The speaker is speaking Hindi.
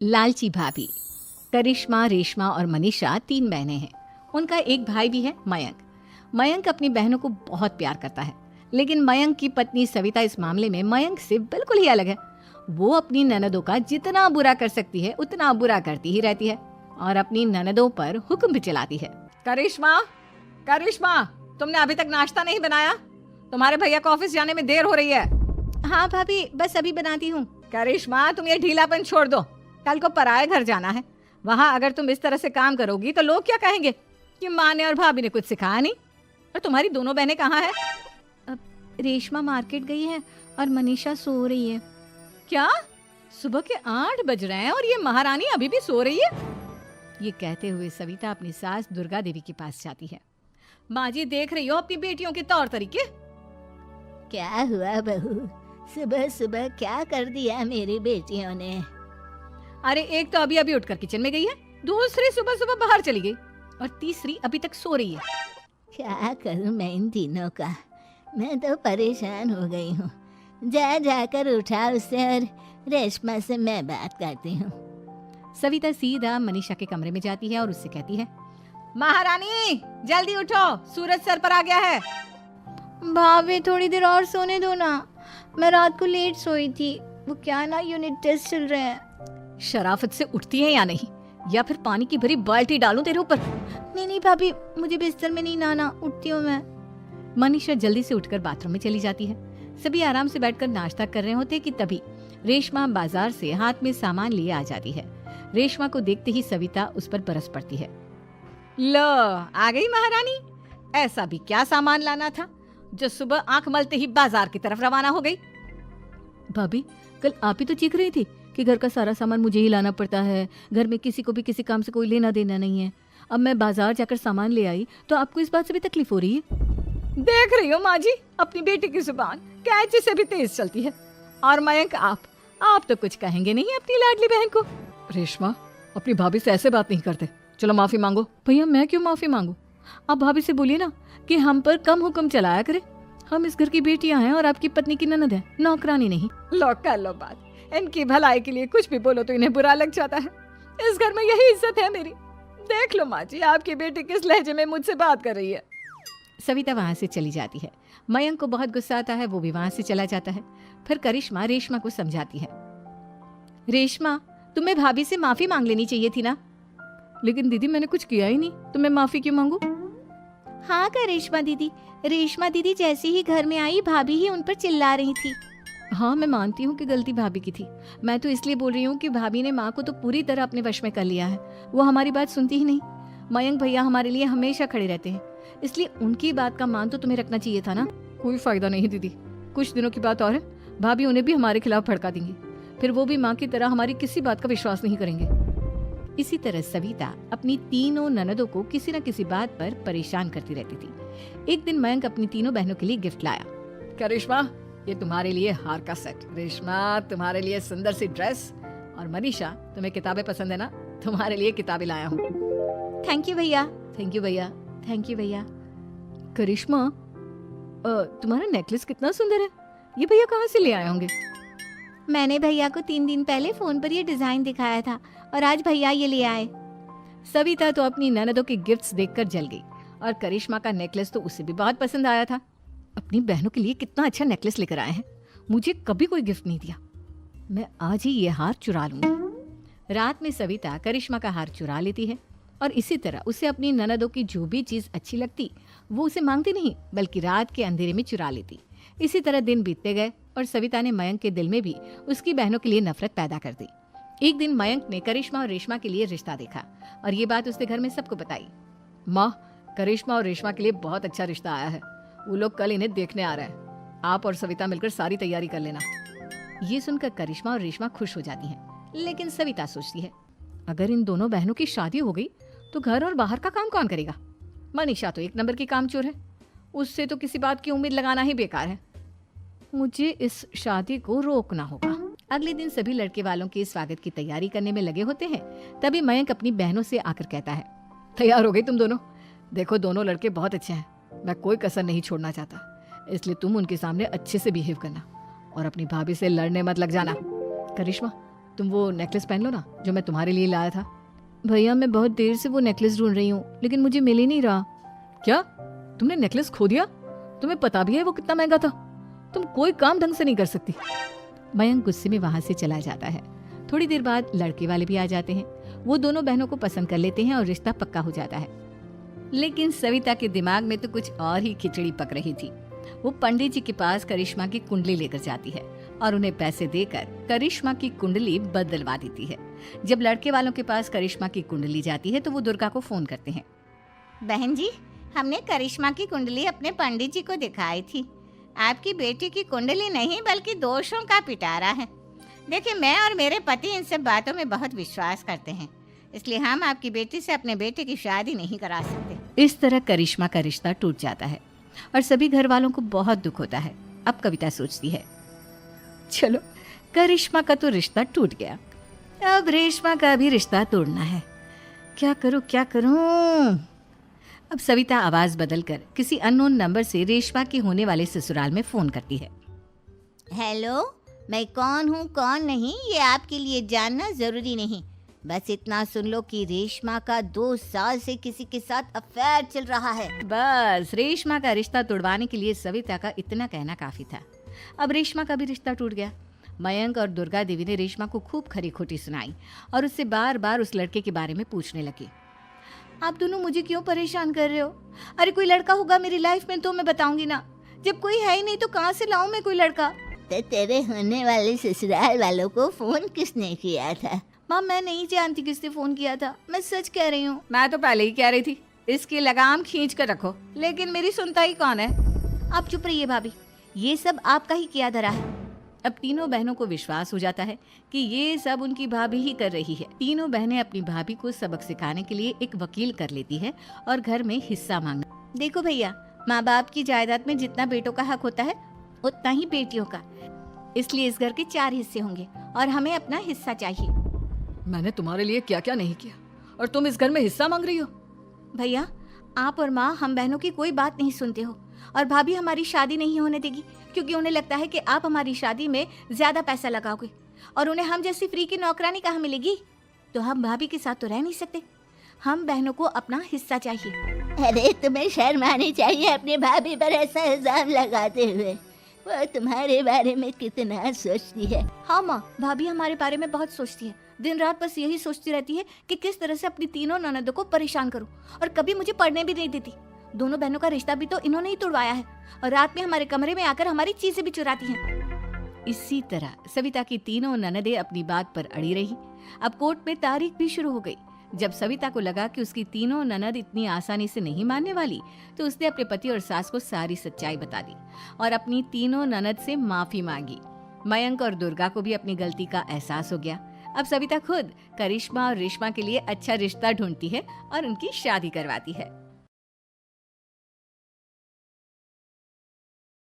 लालची भाभी। करिश्मा, रेशमा और मनीषा 3 बहनें हैं। उनका एक भाई भी है, मयंक। मयंक अपनी बहनों को बहुत प्यार करता है, लेकिन मयंक की पत्नी सविता इस मामले में मयंक से बिल्कुल ही अलग है। वो अपनी ननदों का जितना बुरा कर सकती है उतना बुरा करती ही रहती है और अपनी ननदों पर हुक्म भी चलाती है। करिश्मा, करिश्मा, तुमने अभी तक नाश्ता नहीं बनाया? तुम्हारे भैया को ऑफिस जाने में देर हो रही है। हाँ भाभी, बस अभी बनाती हूँ। करिश्मा, तुम ये ढीलापन छोड़ दो। कल को पराये घर जाना है। वहाँ अगर तुम इस तरह से काम करोगी तो लोग क्या कहेंगे कि माँ ने और भाभी ने कुछ सिखाया नहीं। और तुम्हारी दोनों बहनें कहाँ हैं? रेशमा मार्केट गई है और मनीषा सो रही है। क्या? सुबह के 8 बज रहे हैं और ये महारानी अभी भी सो रही है? ये कहते हुए सविता अपनी सास दुर्गा देवी के पास जाती है। माँ जी, देख रही हो अपनी बेटियों के तौर तरीके? क्या हुआ बहू, सुबह सुबह क्या कर दिया मेरी बेटियों ने? अरे, एक तो अभी अभी उठकर किचन में गई है, दूसरी सुबह सुबह बाहर चली गई और तीसरी अभी तक सो रही है। क्या करूं मैं इन तीनों का, मैं तो परेशान हो गई हूँ। जाकर उठा उससे और रेशमा से मैं बात करती हूँ। सविता सीधा मनीषा के कमरे में जाती है और उससे कहती है, महारानी जल्दी उठो, सूरज सर पर आ गया है। भाभी थोड़ी देर और सोने दो ना, मैं रात को लेट सोई थी। वो क्या ना, यूनिट टेस्ट चल रहे हैं। शराफत से उठती है या नहीं, या फिर पानी की भरी बाल्टी डालूं तेरे ऊपर? नहीं भाभी, मुझे बिस्तर में नहीं नहाना, उठती हूँ मैं। मनीषा जल्दी से उठकर बाथरूम में चली जाती है। सभी आराम से बैठकर नाश्ता कर रहे होते कि तभी रेशमा बाजार से हाथ में सामान लिए आ जाती है। रेशमा को देखते ही सविता उस पर बरस पड़ती है। लो, आ गई महारानी। ऐसा भी क्या सामान लाना था जो सुबह आंख मलते ही बाजार की तरफ रवाना हो गई? भाभी, कल आप ही तो चीख रही थी कि घर का सारा सामान मुझे ही लाना पड़ता है, घर में किसी को भी किसी काम से कोई लेना देना नहीं है। अब मैं बाजार जाकर सामान ले आई तो आपको इस बात से भी तकलीफ हो रही है? देख रही हो माँ जी, अपनी बेटी की जुबान कैंची से भी तेज चलती है। और मयंक, आप तो कुछ कहेंगे नहीं अपनी लाडली बहन को। रेशमा, अपनी भाभी से ऐसे बात नहीं करते, चलो माफी मांगो। भैया, मैं क्यों माफी मांगू? आप भाभी से बोलिए ना कि हम पर कम हुक्म चलाया करे। हम इस घर की बेटियां हैं और आपकी पत्नी की ननद है, नौकरानी नहीं। लो, कर लो बात। इनकी भलाई के लिए कुछ भी बोलो तो इन्हें बुरा लग जाता है। इस घर में यही इज्जत है मेरी। देख लो माँ जी, आपकी बेटी किस लहजे में मुझसे बात कर रही है। सविता वहां से चली जाती है। मयंक को बहुत गुस्सा आता है, वो भी वहां से चला जाता है। फिर करिश्मा रेशमा को समझाती है, रेशमा, तुम्हें भाभी से माफी मांग लेनी चाहिए थी ना। लेकिन दीदी, मैंने कुछ किया ही नहीं, तो मैं माफी क्यों मांगू? हाँ करिश्मा दीदी, रेशमा दीदी जैसे ही घर में आई भाभी ही उन पर चिल्ला रही थी। हाँ, मैं मानती हूँ कि गलती भाभी की थी। मैं तो इसलिए बोल रही हूँ कि भाभी ने माँ को तो पूरी तरह अपने वश में कर लिया है। वो हमारी बात सुनती ही नहीं। मयंक भैया हमारे लिए हमेशा खड़े रहते हैं, इसलिए उनकी बात का मान तो तुम्हें रखना चाहिए था ना। कोई फायदा नहीं दीदी, कुछ दिनों की बात और है, भाभी उन्हें भी हमारे खिलाफ भड़का देंगी। फिर वो भी माँ की तरह हमारी किसी बात का विश्वास नहीं करेंगे। इसी तरह सविता अपनी तीनों ननदों को किसी न किसी बात पर परेशान करती रहती थी। एक दिन मयंक अपनी तीनों बहनों के लिए गिफ्ट लाया। करिश्मा, ये तुम्हारे लिए हार का सेट। रेशमा, तुम्हारे लिए सुंदर सी ड्रेस। और मनीषा, तुम्हें किताबें पसंद है ना, तुम्हारे लिए किताबें लाया हूँ। थैंक यू भैया। थैंक यू भैया। थैंक यू भैया। करिश्मा, तुम्हारा नेकलेस कितना सुंदर है, ये भैया कहाँ से ले आए होंगे? मैंने भैया को 3 दिन पहले फोन पर ये डिजाइन दिखाया था और आज भैया ये ले आए। सविता तो अपनी ननदों के गिफ्ट्स देखकर जल गई और करिश्मा का नेकलेस तो उसे भी बहुत पसंद आया था। अपनी बहनों के लिए कितना अच्छा नेकलेस लेकर आए हैं, मुझे कभी कोई गिफ्ट नहीं दिया। मैं आज ही ये हार चुरा लूंगी। रात में सविता करिश्मा का हार चुरा लेती है और इसी तरह उसे अपनी ननदों की जो भी चीज अच्छी लगती वो उसे मांगती नहीं, बल्कि रात के अंधेरे में चुरा लेती। इसी तरह दिन बीतते गए और सविता ने मयंक के दिल में भी उसकी बहनों के लिए नफरत पैदा कर दी। एक दिन मयंक ने करिश्मा और रेशमा के लिए रिश्ता देखा और ये बात उसने घर में सबको बताई। माँ, करिश्मा और रेशमा के लिए बहुत अच्छा रिश्ता आया है, वो लोग कल इन्हें देखने आ रहे हैं। आप और सविता मिलकर सारी तैयारी कर लेना। ये सुनकर करिश्मा और रेशमा खुश हो जाती हैं, लेकिन सविता सोचती है, अगर इन दोनों बहनों की शादी हो गई तो घर और बाहर का काम कौन करेगा? मनीषा तो 1 नंबर की कामचोर है, उससे तो किसी बात की उम्मीद लगाना ही बेकार है। मुझे इस शादी को रोकना होगा। अगले दिन सभी लड़के वालों के स्वागत की तैयारी करने में लगे होते हैं। तभी मयंक अपनी बहनों से आकर कहता है, तैयार हो गई तुम दोनों? देखो, दोनों लड़के बहुत अच्छे हैं, मैं कोई कसर नहीं छोड़ना चाहता, इसलिए तुम उनके सामने अच्छे से बिहेव करना और अपनी भाभी से लड़ने मत लग जाना। करिश्मा, तुम वो नेकलेस पहन लो ना जो मैं तुम्हारे लिए लाया था। भैया मैं बहुत देर से वो नेकलेस ढूंढ रही हूँ लेकिन मुझे मिल ही नहीं रहा। क्या तुमने नेकलेस खो दिया? तुम्हें पता भी है वो कितना महंगा था? तुम कोई काम ढंग से नहीं कर सकती। मयंक गुस्से में वहां से चला जाता है। थोड़ी देर बाद लड़के वाले भी आ जाते हैं। वो दोनों बहनों को पसंद कर लेते हैं और रिश्ता पक्का हो जाता है। लेकिन सविता के दिमाग में तो कुछ और ही खिचड़ी पक रही थी। वो पंडित जी के पास करिश्मा की कुंडली लेकर जाती है और उन्हें पैसे देकर करिश्मा की कुंडली बदलवा देती है। जब लड़के वालों के पास करिश्मा की कुंडली जाती है तो वो दुर्गा को फोन करते हैं। बहन जी, हमने करिश्मा की कुंडली अपने पंडित जी को दिखाई थी। आपकी बेटी की कुंडली नहीं बल्कि दोषों का पिटारा है। देखिए, मैं और मेरे पति इन सब बातों में बहुत विश्वास करते हैं, इसलिए हम आपकी बेटी से अपने बेटे की शादी नहीं करा सकते। इस तरह करिश्मा का रिश्ता टूट जाता है और सभी घर वालों को बहुत दुख होता है। अब कविता सोचती है, चलो करिश्मा का तो रिश्ता टूट गया, अब रेशमा का भी रिश्ता तोड़ना है। क्या करूं क्या करूं? अब सविता आवाज बदलकर किसी अननोन नंबर से रेशमा के होने वाले ससुराल में फोन करती है। हेलो, मैं कौन हूँ कौन नहीं ये आपके लिए जानना जरूरी नहीं। बस इतना सुन लो कि रेशमा का 2 साल से किसी के साथ अफेयर चल रहा है। बस रेशमा का रिश्ता तोड़वाने के लिए सविता का इतना कहना काफी था। अब रेशमा का भी रिश्ता टूट गया। मयंक और दुर्गा देवी ने रेशमा को खूब खरी खोटी सुनाई और उससे बार बार उस लड़के के बारे में पूछने लगी। आप दोनों मुझे क्यों परेशान कर रहे हो? अरे कोई लड़का होगा मेरी लाइफ में तो मैं बताऊंगी ना। जब कोई है ही नहीं तो कहाँ से लाऊं मैं कोई लड़का? तो तेरे होने वाले ससुराल वालों को फोन किसने किया था? माँ मैं नहीं जानती किसने फोन किया था, मैं सच कह रही हूँ। मैं तो पहले ही कह रही थी इसकी लगाम खींच कर रखो, लेकिन मेरी सुनता ही कौन है। आप चुप रहिए भाभी, ये सब आपका ही किया धरा है। अब तीनों बहनों को विश्वास हो जाता है कि ये सब उनकी भाभी ही कर रही है। तीनों बहनें अपनी भाभी को सबक सिखाने के लिए एक वकील कर लेती है और घर में हिस्सा मांगना। देखो भैया, माँ बाप की जायदाद में जितना बेटों का हक होता है उतना ही बेटियों का, इसलिए इस घर के 4 हिस्से होंगे और हमें अपना हिस्सा चाहिए। मैंने तुम्हारे लिए क्या क्या नहीं किया और तुम इस घर में हिस्सा मांग रही हो? भैया, आप और माँ हम बहनों की कोई बात नहीं सुनते हो और भाभी हमारी शादी नहीं होने देगी क्योंकि उन्हें लगता है कि आप हमारी शादी में ज्यादा पैसा लगाओगे और उन्हें हम जैसी फ्री की नौकरानी कहाँ मिलेगी। तो हम भाभी के साथ तो रह नहीं सकते, हम बहनों को अपना हिस्सा चाहिए। अरे तुम्हें शर्म आनी चाहिए अपनी भाभी पर ऐसा इल्जाम लगाते हुए। वो तुम्हारे बारे में कितना सोचती है। हाँ माँ, भाभी हमारे बारे में बहुत सोचती है। दिन रात बस यही सोचती रहती है कि किस तरह से अपनी तीनों ननदों को परेशान करूं और कभी मुझे पढ़ने भी नहीं देती। दोनों बहनों का रिश्ता भी तो इन्होंने ही तोड़वाया है और रात में हमारे कमरे में आकर हमारी चीजें भी चुराती हैं। इसी तरह सविता की तीनों ननदें अपनी बात पर अड़ी रही। अब कोर्ट में तारीख भी शुरू हो गई। जब सविता को लगा कि उसकी तीनों ननद इतनी आसानी से नहीं मानने वाली, तो उसने अपने पति और सास को सारी सच्चाई बता दी और अपनी तीनों ननद से माफी मांगी। मयंक और दुर्गा को भी अपनी गलती का एहसास हो गया। अब सविता खुद करिश्मा और रेशमा के लिए अच्छा रिश्ता ढूंढती है और उनकी शादी करवाती है।